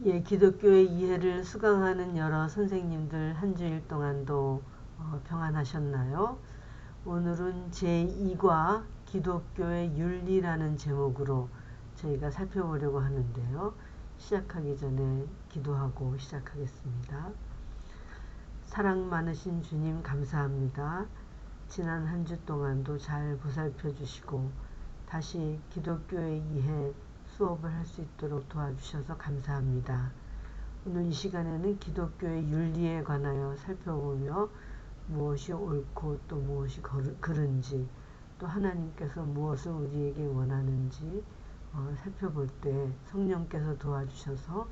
예, 기독교의 이해를 수강하는 여러 선생님들 한 주일 동안도 평안하셨나요? 오늘은 제2과 기독교의 윤리라는 제목으로 저희가 살펴보려고 하는데요. 시작하기 전에 기도하고 시작하겠습니다. 사랑 많으신 주님 감사합니다. 지난 한 주 동안도 잘 보살펴 주시고 다시 기독교의 이해 수업을 할 수 있도록 도와주셔서 감사합니다. 오늘 이 시간에는 기독교의 윤리에 관하여 살펴보며 무엇이 옳고 또 무엇이 그른지 또 하나님께서 무엇을 우리에게 원하는지 살펴볼 때 성령께서 도와주셔서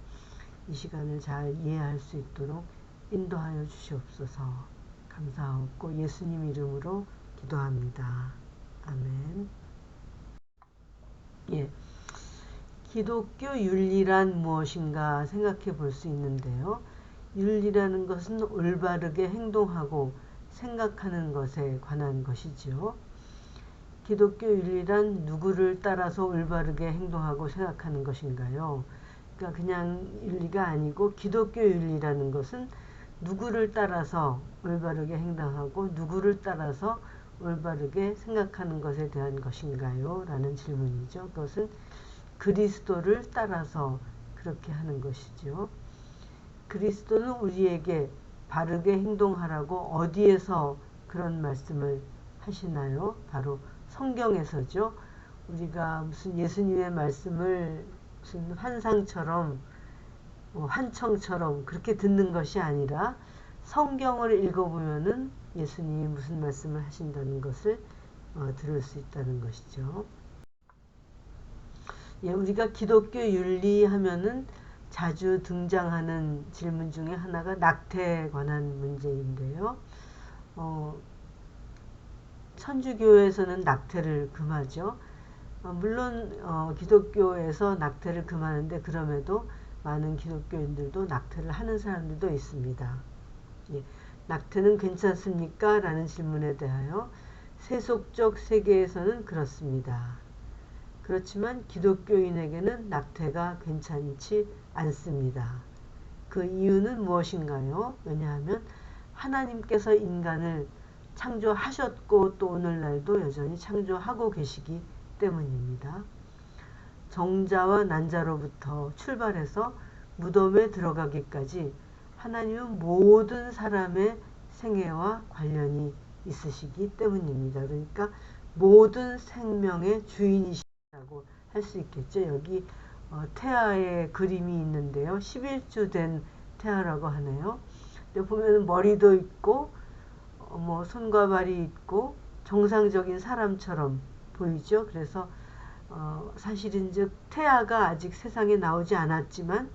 이 시간을 잘 이해할 수 있도록 인도하여 주시옵소서. 감사하고 예수님 이름으로 기도합니다. 아멘. 예. 기독교 윤리란 무엇인가 생각해 볼 수 있는데요. 윤리라는 것은 올바르게 행동하고 생각하는 것에 관한 것이죠. 기독교 윤리란 누구를 따라서 올바르게 행동하고 생각하는 것인가요? 그러니까 그냥 윤리가 아니고 기독교 윤리라는 것은 누구를 따라서 올바르게 행동하고 누구를 따라서 올바르게 생각하는 것에 대한 것인가요? 라는 질문이죠. 그것은 그리스도를 따라서 그렇게 하는 것이죠. 그리스도는 우리에게 바르게 행동하라고 어디에서 그런 말씀을 하시나요? 바로 성경에서죠. 우리가 무슨 예수님의 말씀을 무슨 환상처럼 환청처럼 그렇게 듣는 것이 아니라 성경을 읽어보면은 예수님이 무슨 말씀을 하신다는 것을 들을 수 있다는 것이죠. 예, 우리가 기독교 윤리 하면은 자주 등장하는 질문 중에 하나가 낙태에 관한 문제인데요. 천주교에서는 낙태를 금하죠. 물론 기독교에서 낙태를 금하는데 그럼에도 많은 기독교인들도 낙태를 하는 사람들도 있습니다. 예, 낙태는 괜찮습니까? 라는 질문에 대하여 세속적 세계에서는 그렇습니다. 그렇지만 기독교인에게는 낙태가 괜찮지 않습니다. 그 이유는 무엇인가요? 왜냐하면 하나님께서 인간을 창조하셨고 또 오늘날도 여전히 창조하고 계시기 때문입니다. 정자와 난자로부터 출발해서 무덤에 들어가기까지 하나님은 모든 사람의 생애와 관련이 있으시기 때문입니다. 그러니까 모든 생명의 주인이시라고 할 수 있겠죠. 여기 태아의 그림이 있는데요. 11주 된 태아라고 하네요. 근데 보면 머리도 있고 손과 발이 있고 정상적인 사람처럼 보이죠. 그래서 사실은즉 태아가 아직 세상에 나오지 않았지만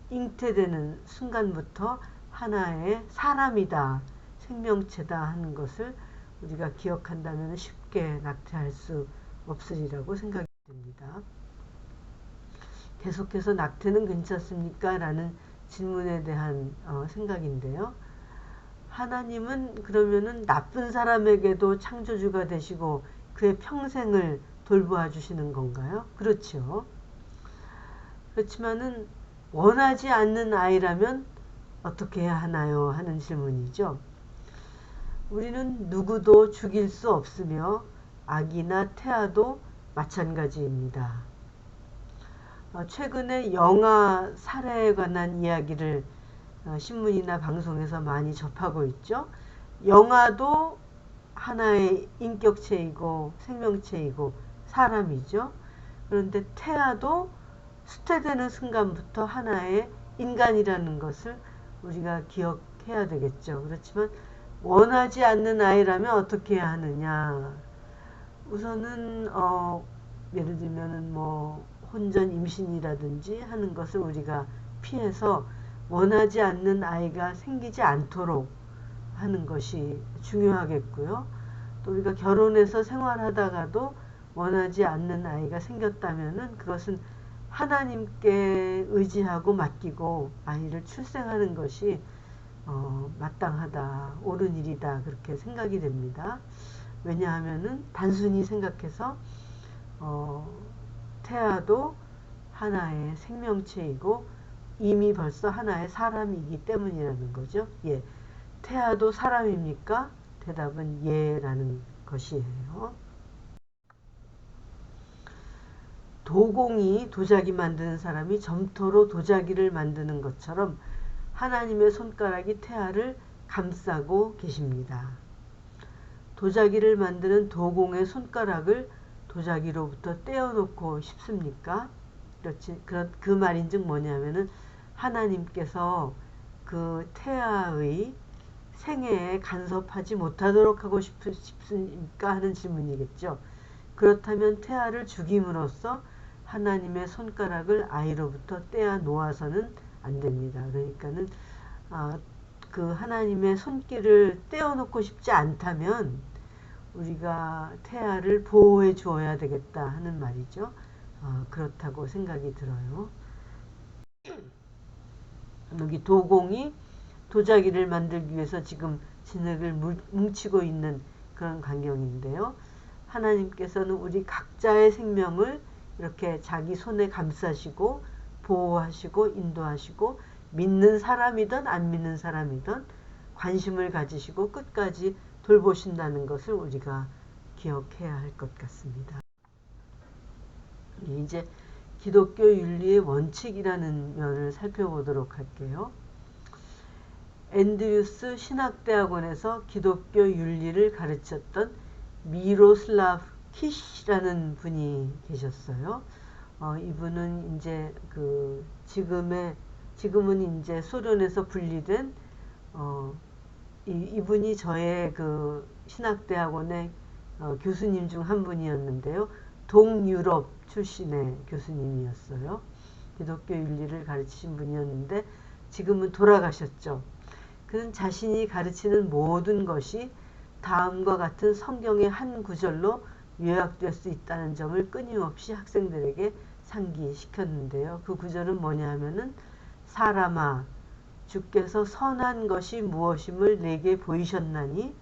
잉태되는 순간부터 하나의 사람이다, 생명체다 하는 것을 우리가 기억한다면 쉽게 낙태할 수 없으리라고 생각이 듭니다. 계속해서 낙태는 괜찮습니까? 라는 질문에 대한 생각인데요. 하나님은 그러면은 나쁜 사람에게도 창조주가 되시고 그의 평생을 돌보아 주시는 건가요? 그렇죠. 그렇지만은 원하지 않는 아이라면 어떻게 해야 하나요? 하는 질문이죠. 우리는 누구도 죽일 수 없으며 아기나 태아도 마찬가지입니다. 최근에 영아 살해에 관한 이야기를 신문이나 방송에서 많이 접하고 있죠. 영아도 하나의 인격체이고 생명체이고 사람이죠. 그런데 태아도 수태되는 순간부터 하나의 인간이라는 것을 우리가 기억해야 되겠죠. 그렇지만 원하지 않는 아이라면 어떻게 해야 하느냐. 우선은 예를 들면은 혼전 임신이라든지 하는 것을 우리가 피해서 원하지 않는 아이가 생기지 않도록 하는 것이 중요하겠고요. 또 우리가 결혼해서 생활하다가도 원하지 않는 아이가 생겼다면은 그것은 하나님께 의지하고 맡기고 아이를 출생하는 것이 마땅하다, 옳은 일이다 그렇게 생각이 됩니다. 왜냐하면은 단순히 생각해서 태아도 하나의 생명체이고 이미 벌써 하나의 사람이기 때문이라는 거죠. 예. 태아도 사람입니까? 대답은 예라는 것이에요. 도공이 도자기 만드는 사람이 점토로 도자기를 만드는 것처럼 하나님의 손가락이 태아를 감싸고 계십니다. 도자기를 만드는 도공의 손가락을 도자기로부터 떼어놓고 싶습니까? 그렇지. 그 말인즉 뭐냐면은 하나님께서 그 태아의 생애에 간섭하지 못하도록 하고 싶습니까? 하는 질문이겠죠. 그렇다면 태아를 죽임으로써 하나님의 손가락을 아이로부터 떼어 놓아서는 안 됩니다. 그러니까는 그 하나님의 손길을 떼어놓고 싶지 않다면 우리가 태아를 보호해 주어야 되겠다 하는 말이죠. 그렇다고 생각이 들어요. 여기 도공이 도자기를 만들기 위해서 지금 진흙을 뭉치고 있는 그런 광경인데요. 하나님께서는 우리 각자의 생명을 이렇게 자기 손에 감싸시고 보호하시고 인도하시고 믿는 사람이든 안 믿는 사람이든 관심을 가지시고 끝까지 돌보신다는 것을 우리가 기억해야 할 것 같습니다. 이제 기독교 윤리의 원칙이라는 면을 살펴보도록 할게요. 앤드류스 신학대학원에서 기독교 윤리를 가르쳤던 미로슬라브 키시라는 분이 계셨어요. 이분은 이제 지금은 이제 소련에서 분리된 이분이 저의 그 신학대학원의 교수님 중 한 분이었는데요. 동유럽 출신의 교수님이었어요. 기독교 윤리를 가르치신 분이었는데 지금은 돌아가셨죠. 그는 자신이 가르치는 모든 것이 다음과 같은 성경의 한 구절로 요약될 수 있다는 점을 끊임없이 학생들에게 상기시켰는데요. 그 구절은 뭐냐 하면은 사람아 주께서 선한 것이 무엇임을 내게 보이셨나니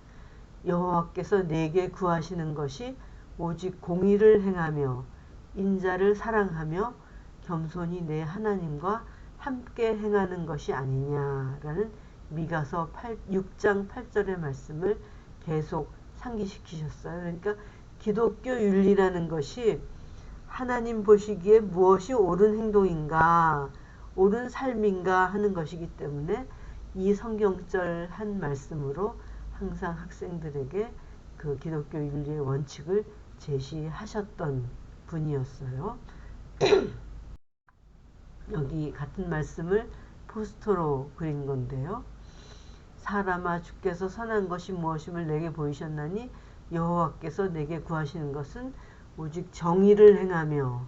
여호와께서 내게 구하시는 것이 오직 공의를 행하며 인자를 사랑하며 겸손히 내 하나님과 함께 행하는 것이 아니냐라는 미가서 6장 8절의 말씀을 계속 상기시키셨어요. 그러니까 기독교 윤리라는 것이 하나님 보시기에 무엇이 옳은 행동인가, 옳은 삶인가 하는 것이기 때문에 이 성경절 한 말씀으로 항상 학생들에게 그 기독교 윤리의 원칙을 제시하셨던 분이었어요. 여기 같은 말씀을 포스터로 그린 건데요. 사람아 주께서 선한 것이 무엇임을 내게 보이셨나니 여호와께서 내게 구하시는 것은 오직 정의를 행하며,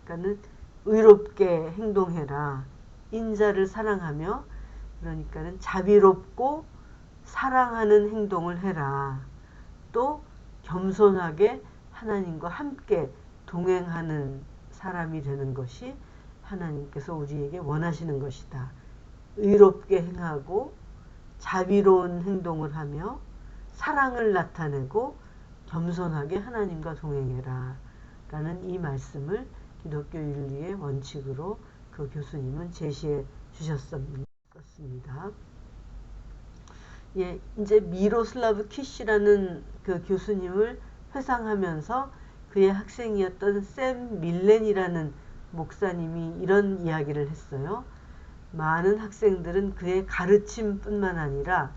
그러니까는 의롭게 행동해라. 인자를 사랑하며, 그러니까는 자비롭고 사랑하는 행동을 해라. 또 겸손하게 하나님과 함께 동행하는 사람이 되는 것이 하나님께서 우리에게 원하시는 것이다. 의롭게 행하고 자비로운 행동을 하며 사랑을 나타내고 겸손하게 하나님과 동행해라 라는 이 말씀을 기독교 윤리의 원칙으로 그 교수님은 제시해 주셨습니다. 예, 이제 미로슬라브 키시라는 그 교수님을 회상하면서 그의 학생이었던 샘 밀렌이라는 목사님이 이런 이야기를 했어요. 많은 학생들은 그의 가르침뿐만 아니라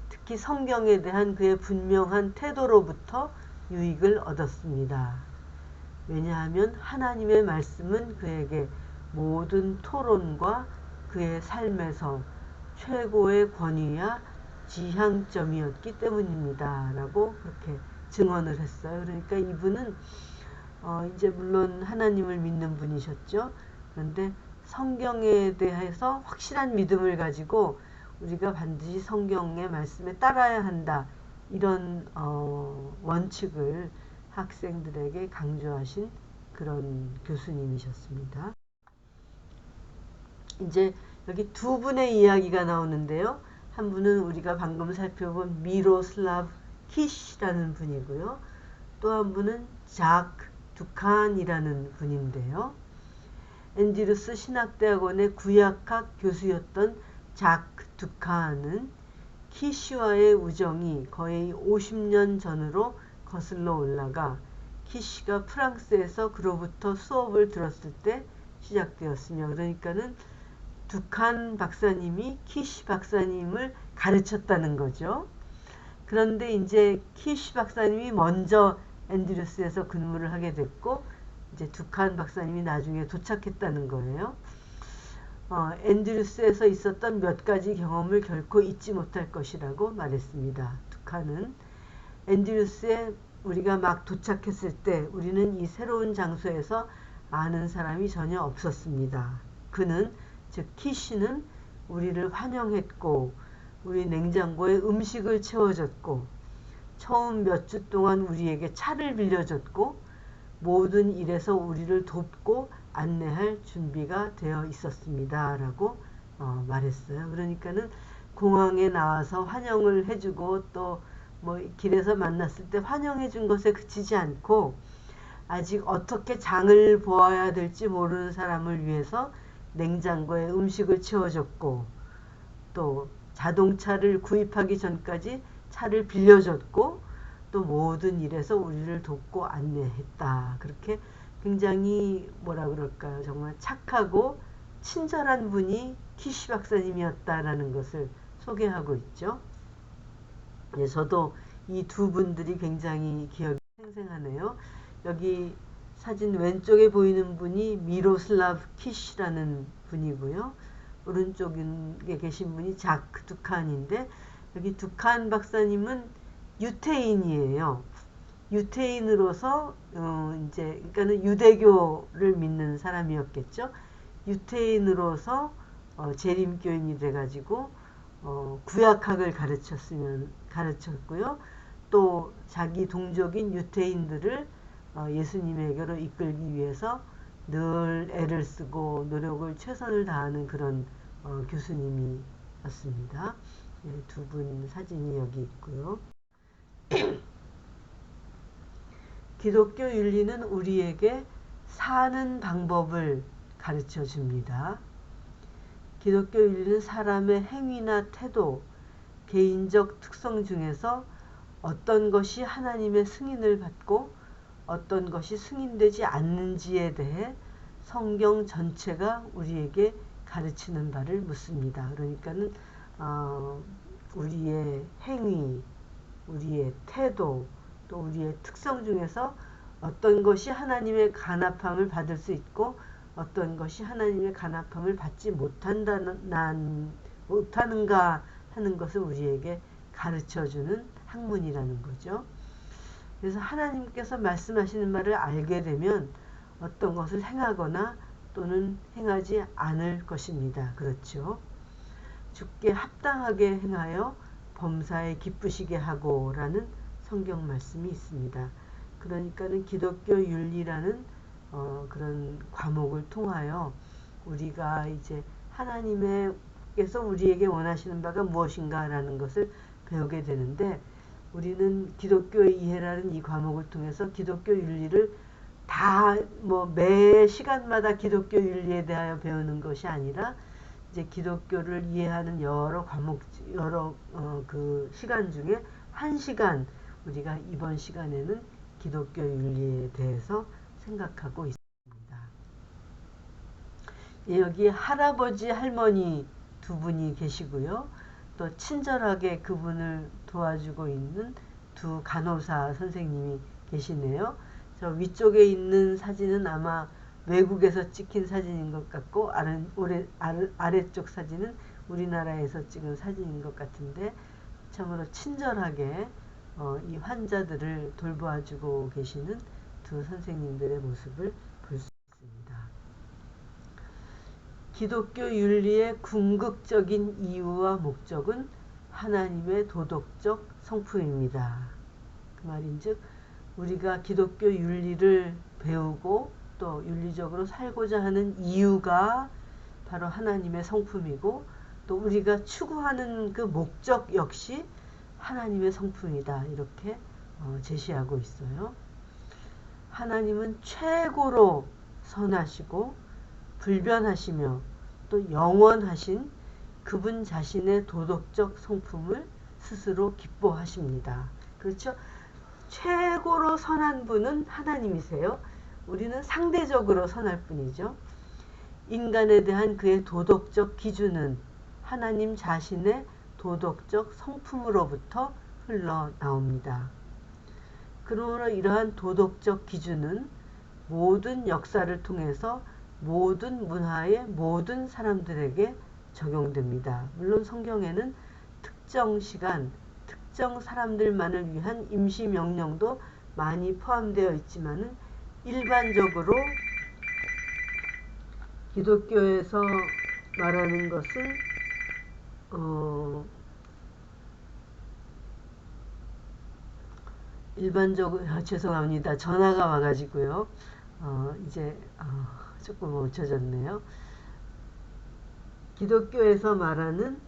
특히 성경에 대한 그의 분명한 태도로부터 유익을 얻었습니다. 왜냐하면 하나님의 말씀은 그에게 모든 토론과 그의 삶에서 최고의 권위야 지향점이었기 때문입니다. 라고 그렇게 증언을 했어요. 그러니까 이분은 이제 물론 하나님을 믿는 분이셨죠. 그런데 성경에 대해서 확실한 믿음을 가지고 우리가 반드시 성경의 말씀에 따라야 한다. 이런 원칙을 학생들에게 강조하신 그런 교수님이셨습니다. 이제 여기 두 분의 이야기가 나오는데요. 한 분은 우리가 방금 살펴본 미로슬라브 키시라는 분이고요. 또 한 분은 자크 두칸이라는 분인데요. 앤드루스 신학대학원의 구약학 교수였던 자크 두칸은 키시와의 우정이 거의 50년 전으로 거슬러 올라가 키시가 프랑스에서 그로부터 수업을 들었을 때 시작되었으며, 그러니까는 두칸 박사님이 키시 박사님을 가르쳤다는 거죠. 그런데 이제 키시 박사님이 먼저 앤드루스에서 근무를 하게 됐고, 이제 두칸 박사님이 나중에 도착했다는 거예요. 앤드루스에서 있었던 몇 가지 경험을 결코 잊지 못할 것이라고 말했습니다. 두칸은 앤드루스에 우리가 막 도착했을 때 우리는 이 새로운 장소에서 아는 사람이 전혀 없었습니다. 그는, 즉 키시는 우리를 환영했고 우리 냉장고에 음식을 채워줬고 처음 몇 주 동안 우리에게 차를 빌려줬고 모든 일에서 우리를 돕고 안내할 준비가 되어 있었습니다. 라고 말했어요. 그러니까는 공항에 나와서 환영을 해주고 또 뭐 길에서 만났을 때 환영해 준 것에 그치지 않고 아직 어떻게 장을 보아야 될지 모르는 사람을 위해서 냉장고에 음식을 채워줬고 또 자동차를 구입하기 전까지 차를 빌려줬고 또 모든 일에서 우리를 돕고 안내했다. 그렇게 굉장히 뭐라 그럴까요? 정말 착하고 친절한 분이 키시 박사님이었다라는 것을 소개하고 있죠. 예, 저도 이 두 분들이 굉장히 기억이 생생하네요. 여기 사진 왼쪽에 보이는 분이 미로슬라브 키시라는 분이고요. 오른쪽에 계신 분이 자크 두칸인데, 여기 두칸 박사님은 유태인이에요. 유태인으로서 이제 그러니까는 유대교를 믿는 사람이었겠죠. 유태인으로서 재림교인이 돼가지고 구약학을 가르쳤고요. 또 자기 동족인 유태인들을 예수님에게로 이끌기 위해서 늘 애를 쓰고 노력을 최선을 다하는 그런 교수님이었습니다. 네, 두 분 사진이 여기 있고요. 기독교 윤리는 우리에게 사는 방법을 가르쳐 줍니다. 기독교 윤리는 사람의 행위나 태도, 개인적 특성 중에서 어떤 것이 하나님의 승인을 받고 어떤 것이 승인되지 않는지에 대해 성경 전체가 우리에게 가르치는 바를 묻습니다. 그러니까는 우리의 행위, 우리의 태도, 또 우리의 특성 중에서 어떤 것이 하나님의 간합함을 받을 수 있고 어떤 것이 하나님의 간합함을 받지 못하는가 하는 것을 우리에게 가르쳐주는 학문이라는 거죠. 그래서 하나님께서 말씀하시는 말을 알게 되면 어떤 것을 행하거나 또는 행하지 않을 것입니다. 그렇죠. 주께 합당하게 행하여 범사에 기쁘시게 하고 라는 성경 말씀이 있습니다. 그러니까는 기독교 윤리라는 그런 과목을 통하여 우리가 이제 하나님께서 우리에게 원하시는 바가 무엇인가라는 것을 배우게 되는데, 우리는 기독교의 이해라는 이 과목을 통해서 기독교 윤리를 다 매 시간마다 기독교 윤리에 대하여 배우는 것이 아니라 이제 기독교를 이해하는 여러 과목, 그 시간 중에 한 시간 우리가 이번 시간에는 기독교 윤리에 대해서 생각하고 있습니다. 여기 할아버지, 할머니 두 분이 계시고요. 또 친절하게 그분을 도와주고 있는 두 간호사 선생님이 계시네요. 저 위쪽에 있는 사진은 아마 외국에서 찍힌 사진인 것 같고 아래쪽 사진은 우리나라에서 찍은 사진인 것 같은데 참으로 친절하게 이 환자들을 돌보아주고 계시는 두 선생님들의 모습을 볼 수 있습니다. 기독교 윤리의 궁극적인 이유와 목적은 하나님의 도덕적 성품입니다. 그 말인즉 우리가 기독교 윤리를 배우고 또 윤리적으로 살고자 하는 이유가 바로 하나님의 성품이고 또 우리가 추구하는 그 목적 역시 하나님의 성품이다. 이렇게 제시하고 있어요. 하나님은 최고로 선하시고 불변하시며 또 영원하신 그분 자신의 도덕적 성품을 스스로 기뻐하십니다. 그렇죠? 최고로 선한 분은 하나님이세요. 우리는 상대적으로 선할 뿐이죠. 인간에 대한 그의 도덕적 기준은 하나님 자신의 도덕적 성품으로부터 흘러나옵니다. 그러므로 이러한 도덕적 기준은 모든 역사를 통해서 모든 문화의 모든 사람들에게 적용됩니다. 물론 성경에는 특정 시간, 특정 사람들만을 위한 임시 명령도 많이 포함되어 있지만은 일반적으로 기독교에서 말하는 것은 일반적으로 죄송합니다. 전화가 와가지고요. 이제 조금 멈춰졌네요. 기독교에서 말하는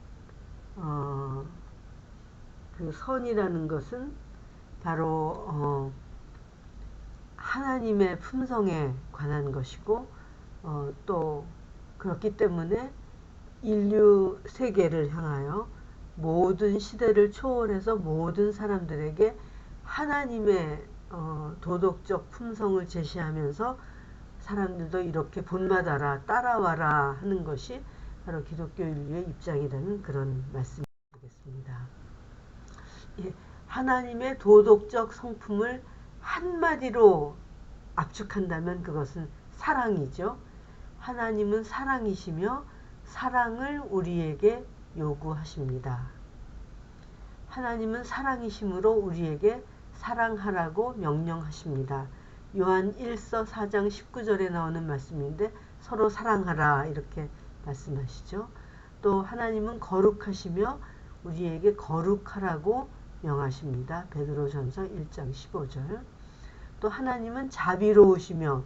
그 선이라는 것은 바로 하나님의 품성에 관한 것이고 또 그렇기 때문에 인류 세계를 향하여 모든 시대를 초월해서 모든 사람들에게 하나님의 도덕적 품성을 제시하면서 사람들도 이렇게 본받아라, 따라와라 하는 것이 바로 기독교 인류의 입장이라는 그런 말씀이 되겠습니다. 예, 하나님의 도덕적 성품을 한마디로 압축한다면 그것은 사랑이죠. 하나님은 사랑이시며 사랑을 우리에게 요구하십니다. 하나님은 사랑이시므로 우리에게 사랑하라고 명령하십니다. 요한 1서 4장 19절에 나오는 말씀인데 서로 사랑하라 이렇게 말씀하시죠. 또 하나님은 거룩하시며 우리에게 거룩하라고 명하십니다. 베드로전서 1장 15절. 또 하나님은 자비로우시며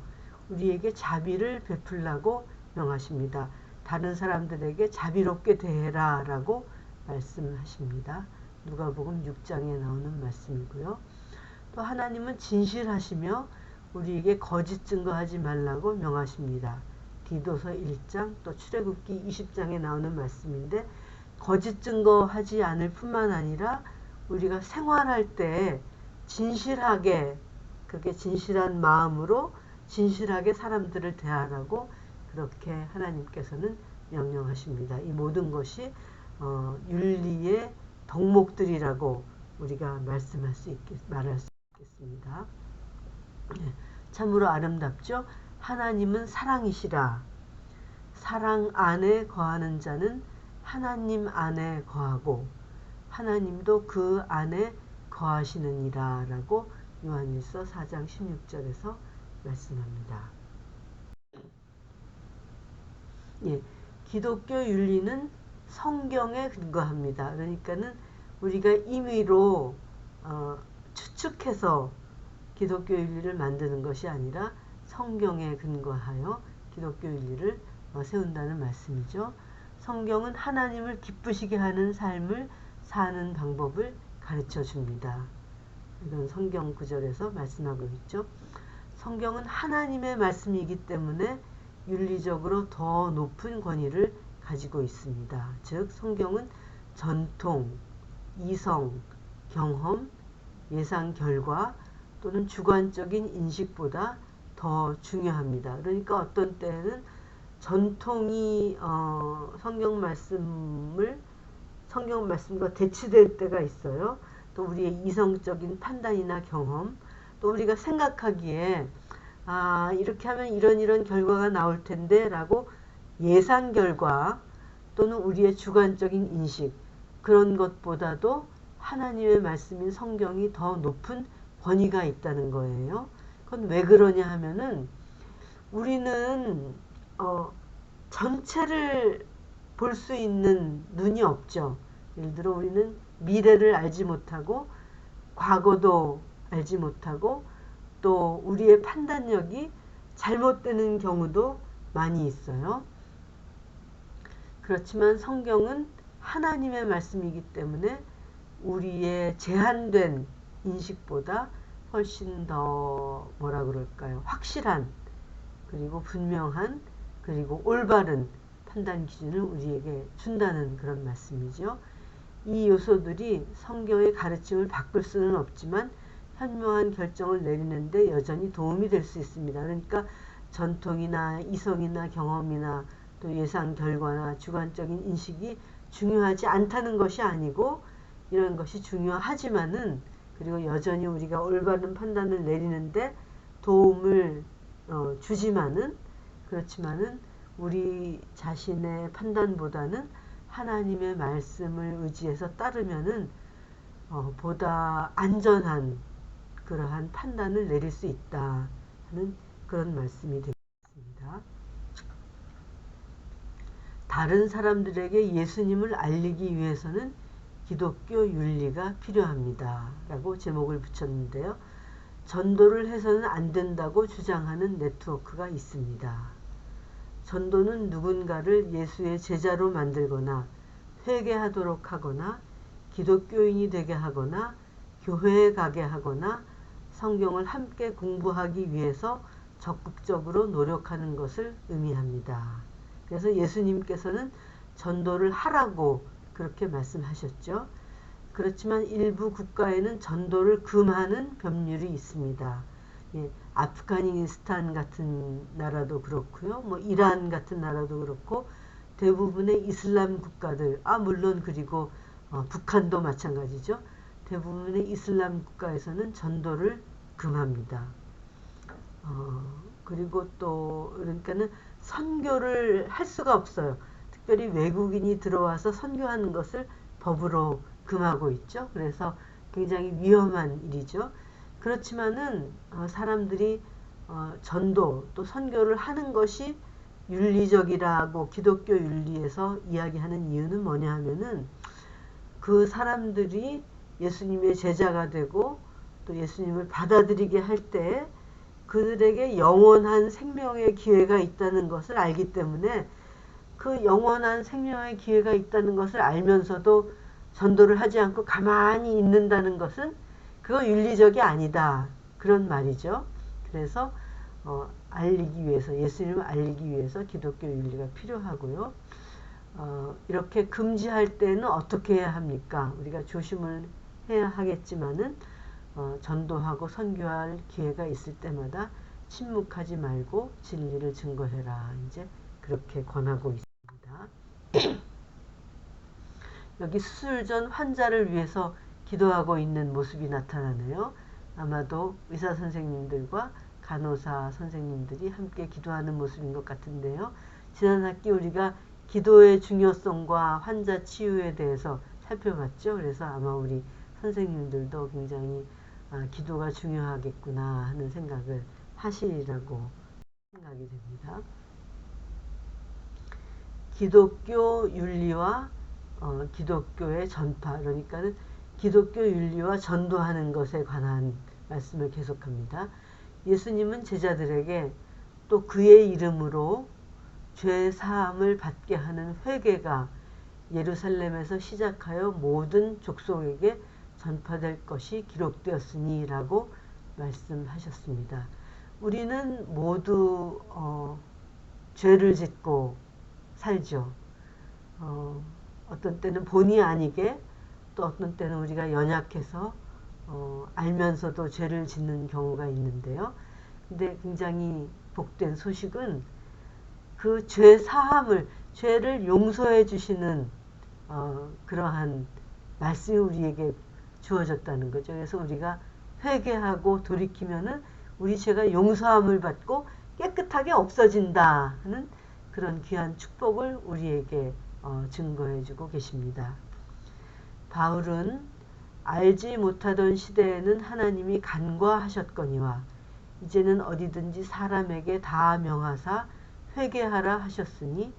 우리에게 자비를 베풀라고 명하십니다. 다른 사람들에게 자비롭게 대해라 라고 말씀하십니다. 누가복음 6장에 나오는 말씀이고요. 또 하나님은 진실하시며 우리에게 거짓 증거하지 말라고 명하십니다. 디도서 1장 또 출애굽기 20장에 나오는 말씀인데 거짓 증거하지 않을 뿐만 아니라 우리가 생활할 때 진실하게 그렇게 진실한 마음으로 진실하게 사람들을 대하라고 그렇게 하나님께서는 명령하십니다. 이 모든 것이 윤리의 덕목들이라고 우리가 말할 수 있겠습니다. 참으로 아름답죠? 하나님은 사랑이시라. 사랑 안에 거하는 자는 하나님 안에 거하고 하나님도 그 안에 거하시느니라 라고 요한일서 4장 16절에서 말씀합니다. 예, 기독교 윤리는 성경에 근거합니다. 그러니까는 우리가 임의로 추측해서 기독교 윤리를 만드는 것이 아니라 성경에 근거하여 기독교 윤리를 세운다는 말씀이죠. 성경은 하나님을 기쁘시게 하는 삶을 사는 방법을 가르쳐 줍니다. 이런 성경 구절에서 말씀하고 있죠. 성경은 하나님의 말씀이기 때문에 윤리적으로 더 높은 권위를 가지고 있습니다. 즉 성경은 전통, 이성, 경험, 예상 결과 또는 주관적인 인식보다 더 중요합니다. 그러니까 어떤 때는 전통이 성경 말씀과 대치될 때가 있어요. 또 우리의 이성적인 판단이나 경험, 또 우리가 생각하기에 이렇게 하면 이런 결과가 나올 텐데 라고 예상 결과 또는 우리의 주관적인 인식 그런 것보다도 하나님의 말씀인 성경이 더 높은 권위가 있다는 거예요. 그건 왜 그러냐 하면은 우리는 전체를 볼 수 있는 눈이 없죠. 예를 들어 우리는 미래를 알지 못하고 과거도 알지 못하고 또 우리의 판단력이 잘못되는 경우도 많이 있어요. 그렇지만 성경은 하나님의 말씀이기 때문에 우리의 제한된 인식보다 훨씬 더 뭐라 그럴까요? 확실한 그리고 분명한 그리고 올바른 판단 기준을 우리에게 준다는 그런 말씀이죠. 이 요소들이 성경의 가르침을 바꿀 수는 없지만 현명한 결정을 내리는데 여전히 도움이 될 수 있습니다. 그러니까 전통이나 이성이나 경험이나 또 예상 결과나 주관적인 인식이 중요하지 않다는 것이 아니고 이런 것이 중요하지만은 그리고 여전히 우리가 올바른 판단을 내리는데 도움을 주지만은 그렇지만은 우리 자신의 판단보다는 하나님의 말씀을 의지해서 따르면은 보다 안전한 그러한 판단을 내릴 수 있다 하는 그런 말씀이 되겠습니다. 다른 사람들에게 예수님을 알리기 위해서는 기독교 윤리가 필요합니다. 라고 제목을 붙였는데요. 전도를 해서는 안 된다고 주장하는 네트워크가 있습니다. 전도는 누군가를 예수의 제자로 만들거나 회개하도록 하거나 기독교인이 되게 하거나 교회에 가게 하거나 성경을 함께 공부하기 위해서 적극적으로 노력하는 것을 의미합니다. 그래서 예수님께서는 전도를 하라고 그렇게 말씀하셨죠. 그렇지만 일부 국가에는 전도를 금하는 법률이 있습니다. 예, 아프가니스탄 같은 나라도 그렇고요. 뭐 이란 같은 나라도 그렇고 대부분의 이슬람 국가들, 물론 그리고 북한도 마찬가지죠. 대부분의 이슬람 국가에서는 전도를 금합니다. 그리고 또 그러니까는 선교를 할 수가 없어요. 특별히 외국인이 들어와서 선교하는 것을 법으로 금하고 있죠. 그래서 굉장히 위험한 일이죠. 그렇지만은 사람들이 전도 또 선교를 하는 것이 윤리적이라고 기독교 윤리에서 이야기하는 이유는 뭐냐 하면은 그 사람들이 예수님의 제자가 되고 또 예수님을 받아들이게 할 때 그들에게 영원한 생명의 기회가 있다는 것을 알기 때문에 그 영원한 생명의 기회가 있다는 것을 알면서도 전도를 하지 않고 가만히 있는다는 것은 그거 윤리적이 아니다. 그런 말이죠. 그래서 알리기 위해서 예수님을 알리기 위해서 기독교 윤리가 필요하고요. 이렇게 금지할 때는 어떻게 해야 합니까? 우리가 조심을 해야 하겠지만은 전도하고 선교할 기회가 있을 때마다 침묵하지 말고 진리를 증거해라. 이제 그렇게 권하고 있습니다. 여기 수술 전 환자를 위해서 기도하고 있는 모습이 나타나네요. 아마도 의사 선생님들과 간호사 선생님들이 함께 기도하는 모습인 것 같은데요. 지난 학기 우리가 기도의 중요성과 환자 치유에 대해서 살펴봤죠. 그래서 아마 우리 선생님들도 굉장히 기도가 중요하겠구나 하는 생각을 하시리라고 생각이 됩니다. 기독교 윤리와 기독교의 전파, 그러니까는 기독교 윤리와 전도하는 것에 관한 말씀을 계속합니다. 예수님은 제자들에게 또 그의 이름으로 죄 사함을 받게 하는 회개가 예루살렘에서 시작하여 모든 족속에게 전파될 것이 기록되었으니 라고 말씀하셨습니다. 우리는 모두 죄를 짓고 살죠. 어떤 때는 본의 아니게 또 어떤 때는 우리가 연약해서 알면서도 죄를 짓는 경우가 있는데요. 근데 굉장히 복된 소식은 그 죄 사함을, 죄를 용서해 주시는 그러한 말씀이 우리에게 주어졌다는 거죠. 그래서 우리가 회개하고 돌이키면은 우리 죄가 용서함을 받고 깨끗하게 없어진다 하는 그런 귀한 축복을 우리에게 증거해 주고 계십니다. 바울은 알지 못하던 시대에는 하나님이 간과하셨거니와 이제는 어디든지 사람에게 다 명하사 회개하라 하셨으니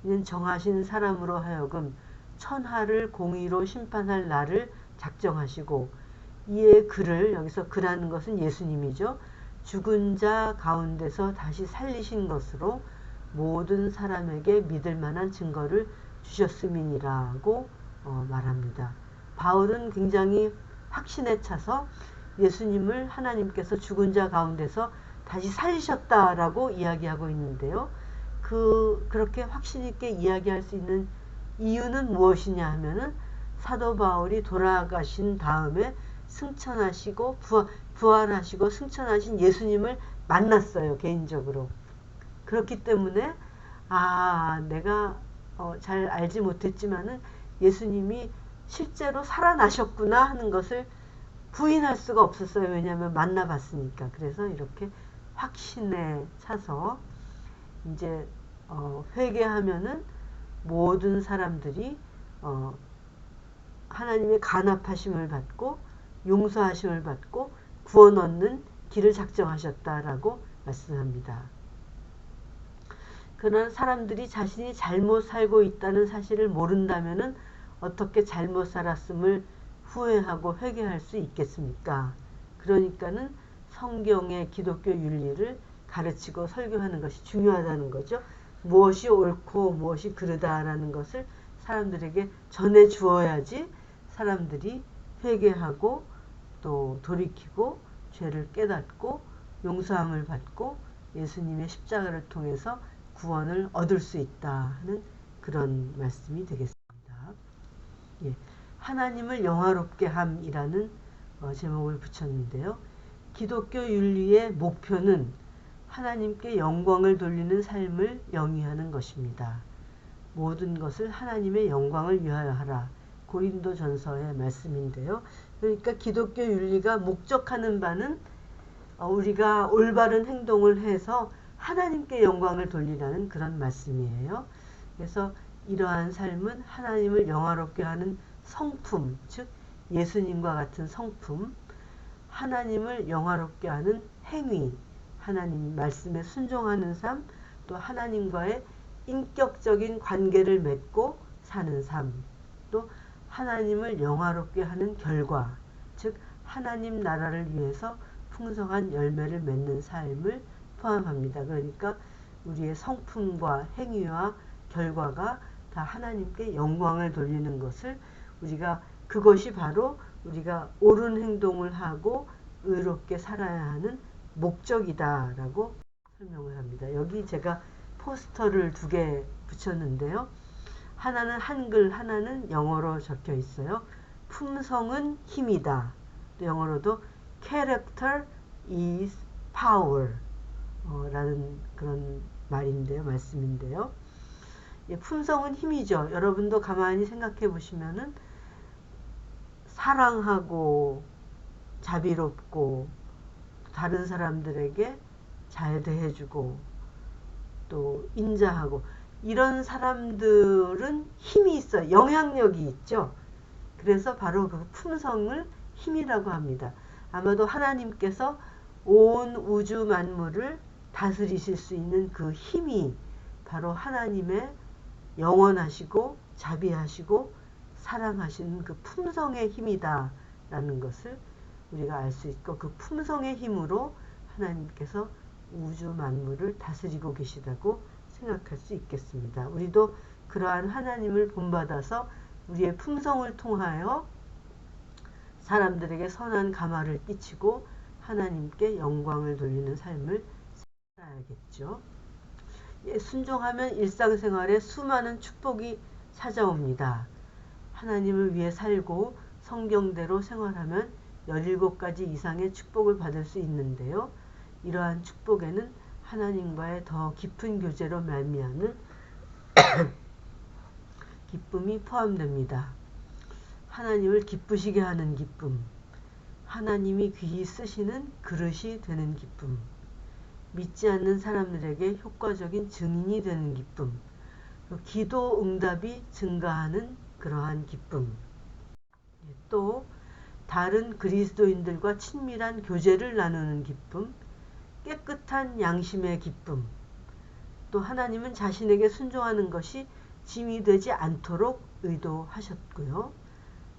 이는 정하신 사람으로 하여금 천하를 공의로 심판할 날을 작정하시고 이에 그를, 여기서 그라는 것은 예수님이죠. 죽은 자 가운데서 다시 살리신 것으로 모든 사람에게 믿을 만한 증거를 주셨음이니라고 말합니다. 바울은 굉장히 확신에 차서 예수님을 하나님께서 죽은 자 가운데서 다시 살리셨다라고 이야기하고 있는데요. 그렇게 확신 있게 이야기할 수 있는 이유는 무엇이냐 하면은 사도 바울이 돌아가신 다음에 승천하시고 부활하시고 승천하신 예수님을 만났어요, 개인적으로. 그렇기 때문에 내가 잘 알지 못했지만은 예수님이 실제로 살아나셨구나 하는 것을 부인할 수가 없었어요. 왜냐하면 만나봤으니까. 그래서 이렇게 확신에 차서 이제 회개하면은 모든 사람들이 하나님의 간합하심을 받고 용서하심을 받고 구원 얻는 길을 작정하셨다라고 말씀합니다. 그러나 사람들이 자신이 잘못 살고 있다는 사실을 모른다면은 어떻게 잘못 살았음을 후회하고 회개할 수 있겠습니까? 그러니까는 성경의 기독교 윤리를 가르치고 설교하는 것이 중요하다는 거죠. 무엇이 옳고 무엇이 그르다라는 것을 사람들에게 전해 주어야지 사람들이 회개하고 또 돌이키고 죄를 깨닫고 용서함을 받고 예수님의 십자가를 통해서 구원을 얻을 수 있다 하는 그런 말씀이 되겠습니다. 예, 하나님을 영화롭게 함이라는 제목을 붙였는데요. 기독교 윤리의 목표는 하나님께 영광을 돌리는 삶을 영위하는 것입니다. 모든 것을 하나님의 영광을 위하여 하라. 고린도전서의 말씀인데요. 그러니까 기독교 윤리가 목적하는 바는 우리가 올바른 행동을 해서 하나님께 영광을 돌리라는 그런 말씀이에요. 그래서 이러한 삶은 하나님을 영화롭게 하는 성품, 즉 예수님과 같은 성품, 하나님을 영화롭게 하는 행위, 하나님 말씀에 순종하는 삶, 또 하나님과의 인격적인 관계를 맺고 사는 삶, 또 하나님을 영화롭게 하는 결과, 즉 하나님 나라를 위해서 풍성한 열매를 맺는 삶을 포함합니다. 그러니까 우리의 성품과 행위와 결과가 다 하나님께 영광을 돌리는 것을 그것이 바로 우리가 옳은 행동을 하고 의롭게 살아야 하는 목적이다라고 설명을 합니다. 여기 제가 포스터를 2개 붙였는데요. 하나는 한글, 하나는 영어로 적혀 있어요. 품성은 힘이다. 영어로도 character is power 라는 그런 말씀인데요. 예, 품성은 힘이죠. 여러분도 가만히 생각해 보시면은 사랑하고 자비롭고 다른 사람들에게 잘 대해주고 또 인자하고 이런 사람들은 힘이 있어요. 영향력이 있죠. 그래서 바로 그 품성을 힘이라고 합니다. 아마도 하나님께서 온 우주 만물을 다스리실 수 있는 그 힘이 바로 하나님의 영원하시고 자비하시고 사랑하시는 그 품성의 힘이다 라는 것을 우리가 알 수 있고, 그 품성의 힘으로 하나님께서 우주 만물을 다스리고 계시다고 생각할 수 있겠습니다. 우리도 그러한 하나님을 본받아서 우리의 품성을 통하여 사람들에게 선한 감화를 끼치고 하나님께 영광을 돌리는 삶을 살아야겠죠. 예, 순종하면 일상생활에 수많은 축복이 찾아옵니다. 하나님을 위해 살고 성경대로 생활하면 17가지 이상의 축복을 받을 수 있는데요. 이러한 축복에는 하나님과의 더 깊은 교제로 말미암는 기쁨이 포함됩니다. 하나님을 기쁘시게 하는 기쁨, 하나님이 귀히 쓰시는 그릇이 되는 기쁨, 믿지 않는 사람들에게 효과적인 증인이 되는 기쁨, 기도 응답이 증가하는 그러한 기쁨, 또 다른 그리스도인들과 친밀한 교제를 나누는 기쁨, 깨끗한 양심의 기쁨, 또 하나님은 자신에게 순종하는 것이 짐이 되지 않도록 의도하셨고요.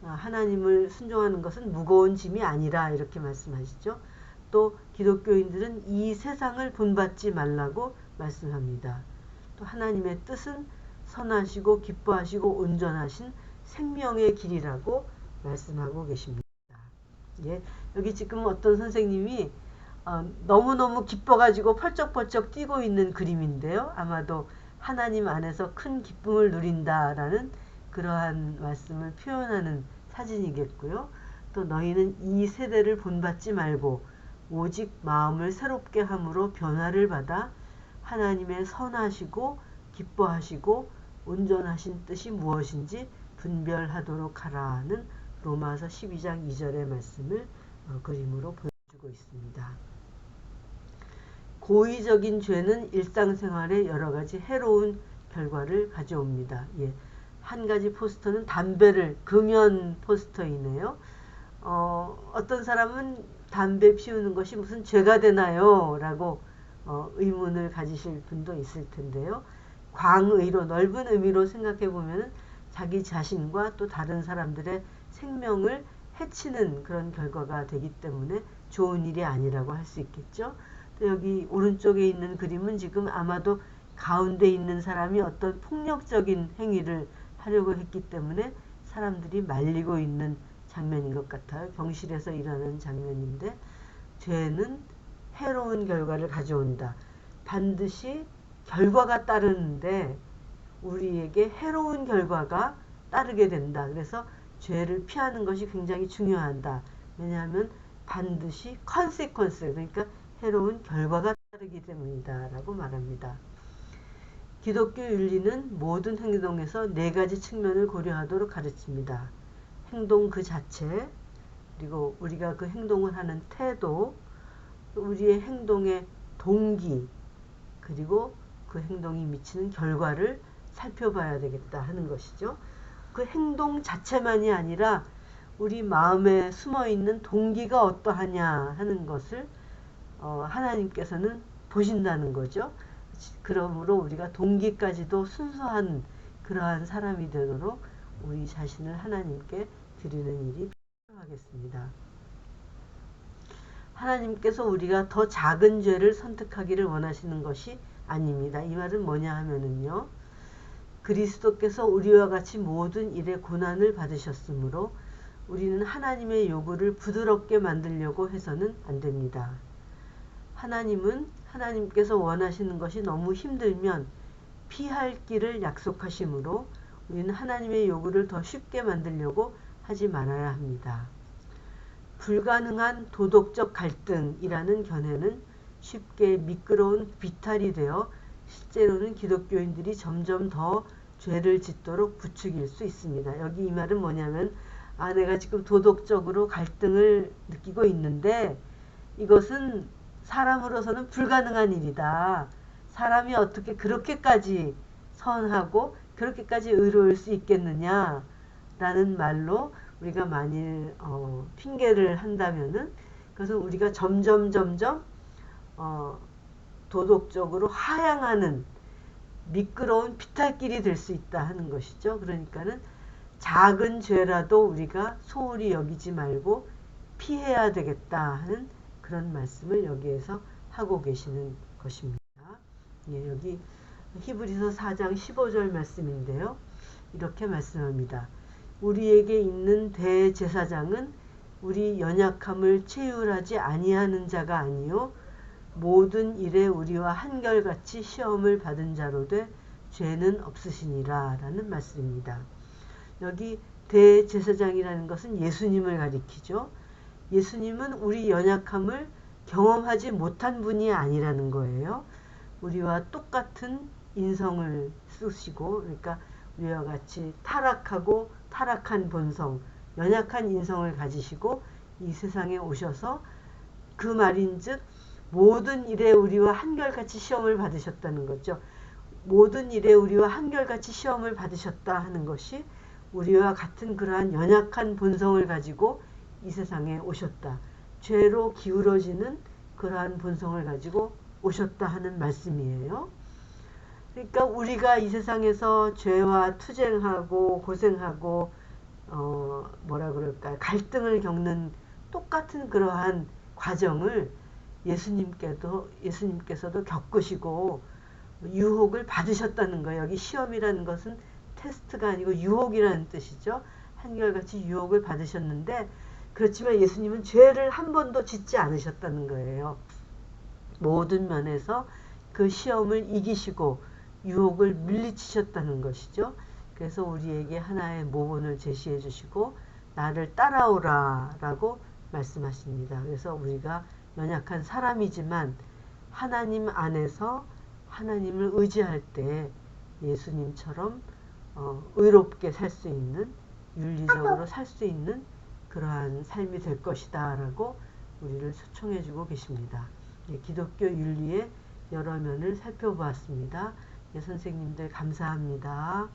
하나님을 순종하는 것은 무거운 짐이 아니라 이렇게 말씀하시죠. 또 기독교인들은 이 세상을 본받지 말라고 말씀합니다. 또 하나님의 뜻은 선하시고 기뻐하시고 온전하신 생명의 길이라고 말씀하고 계십니다. 예, 여기 지금 어떤 선생님이 너무너무 기뻐가지고 펄쩍펄쩍 뛰고 있는 그림인데요. 아마도 하나님 안에서 큰 기쁨을 누린다라는 그러한 말씀을 표현하는 사진이겠고요. 또 너희는 이 세대를 본받지 말고 오직 마음을 새롭게 함으로 변화를 받아 하나님의 선하시고 기뻐하시고 온전하신 뜻이 무엇인지 분별하도록 하라는 로마서 12장 2절의 말씀을 그림으로 보여주고 있습니다. 고의적인 죄는 일상생활에 여러가지 해로운 결과를 가져옵니다. 예, 한 가지 포스터는 담배를 금연 포스터이네요. 어떤 사람은 담배 피우는 것이 무슨 죄가 되나요? 라고 의문을 가지실 분도 있을 텐데요. 광의로 넓은 의미로 생각해 보면 자기 자신과 또 다른 사람들의 생명을 해치는 그런 결과가 되기 때문에 좋은 일이 아니라고 할 수 있겠죠. 또 여기 오른쪽에 있는 그림은 지금 아마도 가운데 있는 사람이 어떤 폭력적인 행위를 하려고 했기 때문에 사람들이 말리고 있는 장면인 것 같아요. 병실에서 일어나는 장면인데, 죄는 해로운 결과를 가져온다. 반드시 결과가 따르는데 우리에게 해로운 결과가 따르게 된다. 그래서 죄를 피하는 것이 굉장히 중요하다. 왜냐하면 반드시 consequence, 그러니까 해로운 결과가 따르기 때문이다 라고 말합니다. 기독교 윤리는 모든 행동에서 네 가지 측면을 고려하도록 가르칩니다. 행동 그 자체, 그리고 우리가 그 행동을 하는 태도, 우리의 행동의 동기, 그리고 그 행동이 미치는 결과를 살펴봐야 되겠다 하는 것이죠. 그 행동 자체만이 아니라 우리 마음에 숨어있는 동기가 어떠하냐 하는 것을 하나님께서는 보신다는 거죠. 그러므로 우리가 동기까지도 순수한 그러한 사람이 되도록 우리 자신을 하나님께 드리는 일이 필요하겠습니다. 하나님께서 우리가 더 작은 죄를 선택하기를 원하시는 것이 아닙니다. 이 말은 뭐냐 하면은요, 그리스도께서 우리와 같이 모든 일에 고난을 받으셨으므로 우리는 하나님의 요구를 부드럽게 만들려고 해서는 안 됩니다. 하나님께서 원하시는 것이 너무 힘들면 피할 길을 약속하시므로 우리는 하나님의 요구를 더 쉽게 만들려고 하지 말아야 합니다. 불가능한 도덕적 갈등이라는 견해는 쉽게 미끄러운 비탈이 되어 실제로는 기독교인들이 점점 더 죄를 짓도록 부추길 수 있습니다. 여기 이 말은 뭐냐면, 내가 지금 도덕적으로 갈등을 느끼고 있는데 이것은 사람으로서는 불가능한 일이다. 사람이 어떻게 그렇게까지 선하고 그렇게까지 의로울 수 있겠느냐 라는 말로 우리가 만일 핑계를 한다면은 그것은 우리가 점점 도덕적으로 하향하는 미끄러운 비탈길이 될 수 있다 하는 것이죠. 그러니까는 작은 죄라도 우리가 소홀히 여기지 말고 피해야 되겠다 하는 그런 말씀을 여기에서 하고 계시는 것입니다. 예, 여기 히브리서 4장 15절 말씀인데요. 이렇게 말씀합니다. 우리에게 있는 대제사장은 우리 연약함을 체휼하지 아니하는 자가 아니요 모든 일에 우리와 한결같이 시험을 받은 자로되 죄는 없으시니라 라는 말씀입니다. 여기 대제사장이라는 것은 예수님을 가리키죠. 예수님은 우리 연약함을 경험하지 못한 분이 아니라는 거예요. 우리와 똑같은 인성을 쓰시고, 그러니까 우리와 같이 타락하고 타락한 본성, 연약한 인성을 가지시고 이 세상에 오셔서 그 말인즉 모든 일에 우리와 한결같이 시험을 받으셨다는 거죠. 모든 일에 우리와 한결같이 시험을 받으셨다 하는 것이 우리와 같은 그러한 연약한 본성을 가지고 이 세상에 오셨다. 죄로 기울어지는 그러한 본성을 가지고 오셨다 하는 말씀이에요. 그러니까 우리가 이 세상에서 죄와 투쟁하고 고생하고 갈등을 겪는 똑같은 그러한 과정을 예수님께서도 겪으시고 유혹을 받으셨다는 거예요. 여기 시험이라는 것은 테스트가 아니고 유혹이라는 뜻이죠. 한결같이 유혹을 받으셨는데, 그렇지만 예수님은 죄를 한 번도 짓지 않으셨다는 거예요. 모든 면에서 그 시험을 이기시고 유혹을 물리치셨다는 것이죠. 그래서 우리에게 하나의 모본을 제시해 주시고 나를 따라오라 라고 말씀하십니다. 그래서 우리가 연약한 사람이지만 하나님 안에서 하나님을 의지할 때 예수님처럼 의롭게 살 수 있는, 윤리적으로 살 수 있는 그러한 삶이 될 것이다 라고 우리를 초청해 주고 계십니다. 기독교 윤리의 여러 면을 살펴보았습니다. 선생님들 감사합니다.